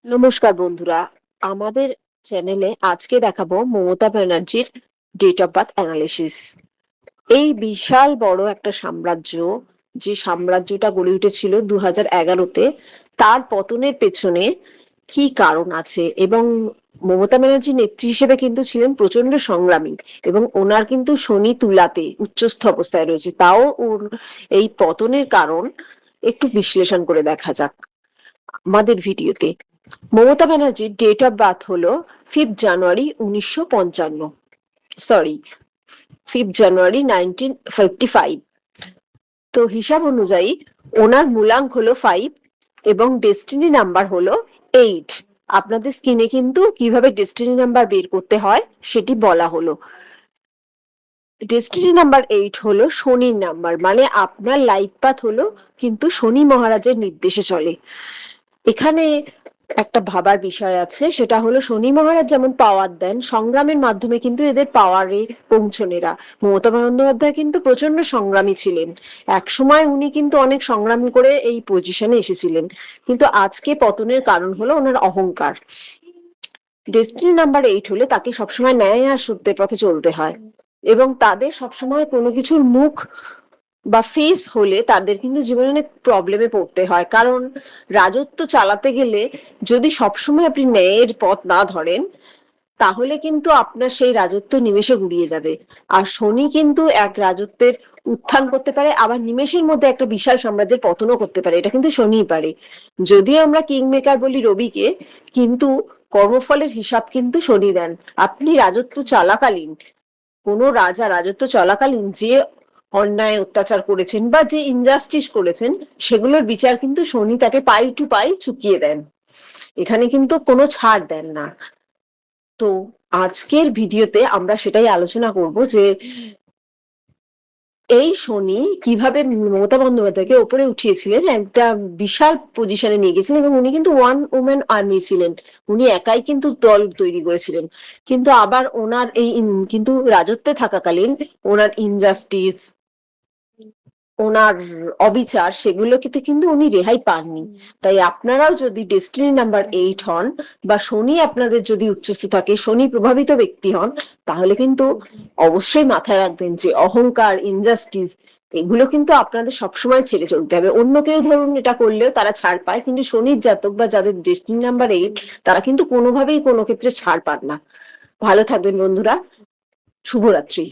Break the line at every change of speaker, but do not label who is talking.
নমস্কার বন্ধুরা, আমাদের চ্যানেলে আজকে দেখাবো মমতা ব্যানার্জির ডেট অফ বার্থ অ্যানালিসিস। এই বিশাল বড় একটা সাম্রাজ্য, যে সাম্রাজ্যটা গড়ে উঠেছিল 2011-তে, তার পতনের পেছনে কি কারণ আছে এবং মমতা ব্যানার্জি নেত্রী হিসেবে কিন্তু ছিলেন প্রচন্ড সংগ্রামী এবং ওনার কিন্তু শনি তুলাতে উচ্চস্থ অবস্থায় রয়েছে। তাও ওর এই পতনের কারণ একটু বিশ্লেষণ করে দেখা যাক আমাদের ভিডিওতে। মমতা ব্যানার্জির ডেট অফ বার্থ হলো 5 জানুয়ারি 1955, সরি 5 জানুয়ারি 1955। তো হিসাব অনুযায়ী ওনার মূলাঙ্ক হলো 5 এবং ডেস্টিনি নাম্বার হলো 8। আপনাদের স্ক্রিনে কিন্তু কিভাবে ডেস্টিনি নাম্বার বের করতে হয় সেটি বলা হলো। ডেস্টিনি নাম্বার 8 হলো শনির নাম্বার, মানে আপনার লাইফ পাথ হলো কিন্তু শনি মহারাজের নির্দেশে চলে। এখানে একটা ভাবার বিষয় আছে, সেটা হলো শনি মহারাজ যেমন পাওয়ার দেন, সংগ্রামের মাধ্যমে কিন্তু এদের পাওয়ারে পৌঁছনেরা। মমতা বন্দ্যোপাধ্যায় কিন্তু প্রচন্ড সংগ্রামী ছিলেন। এক সময় উনি কিন্তু অনেক সংগ্রাম করে এই পজিশনে এসেছিলেন, কিন্তু আজকে পতনের কারণ হলো ওনার অহংকার। ডেস্টিনি নাম্বার 8 হলে তাকে সবসময় ন্যায় আর সত্যের পথে চলতে হয় এবং তাদের সবসময় কোনো কিছুর মুখ বা ফেস হলে তাদের কিন্তু জীবনে অনেক প্রবলেমে পড়তে হয়। কারণ রাজত্ব চালাতে গেলে যদি সবসময় আপনি ন্যায়ের পথ না ধরেন, তাহলে কিন্তু আপনার সেই রাজত্ব নিমেষে গুড়িয়ে যাবে। আর শনি কিন্তু এক রাজত্বের উত্থান করতে পারে, আবার নিমেষের মধ্যে একটা বিশাল সাম্রাজ্যের পতনও করতে পারে। এটা কিন্তু শনিই পারে। যদিও আমরা কিং মেকার বলি রবিকে, কিন্তু কর্মফলের হিসাব কিন্তু শনি দেন। আপনি রাজত্ব চলাকালীন, কোনো রাজা রাজত্ব চলাকালীন যে অন্যায় অত্যাচার করেছেন বা যে ইনজাস্টিস করেছেন, সেগুলোর বিচার কিন্তু শনি তাকে পাই টু পাই চুকিয়ে দেন। এখানে কিন্তু কোনো ছাড় দেন না। তো আজকের ভিডিওতে আমরা সেটাই আলোচনা করব যে এই শনি কিভাবে মমতা বন্দ্যোপাধ্যায়কে ওপরে উঠিয়েছিলেন, একটা বিশাল পজিশনে নিয়ে গেছিলেন। এবং উনি কিন্তু ওয়ান ওমেন আর্মি ছিলেন, উনি একাই কিন্তু দল তৈরি করেছিলেন। কিন্তু আবার ওনার এই কিন্তু রাজত্বে থাকাকালীন ওনার ইনজাস্টিস, ওনার অবিচার, সেগুলো কিন্তু উনি রেহাই পাননি। তাই আপনারাও যদি ডেস্টিনি নাম্বার 8 হন বা শনি আপনাদের যদি উচ্চস্থ থাকে, শনি প্রভাবিত ব্যক্তি হন, তাহলে কিন্তু অবশ্যই মাথায় রাখবেন যে অহংকার, ইনজাস্টিস, এগুলো কিন্তু আপনাদের সবসময় ছেড়ে চলতে হবে। অন্য কেউ ধরুন এটা করলেও তারা ছাড় পায়, কিন্তু শনির জাতক বা যাদের ডেস্টিনি নাম্বার 8, তারা কিন্তু কোনোভাবেই কোনো ক্ষেত্রে ছাড় পান না। ভালো থাকবেন বন্ধুরা, শুভরাত্রি।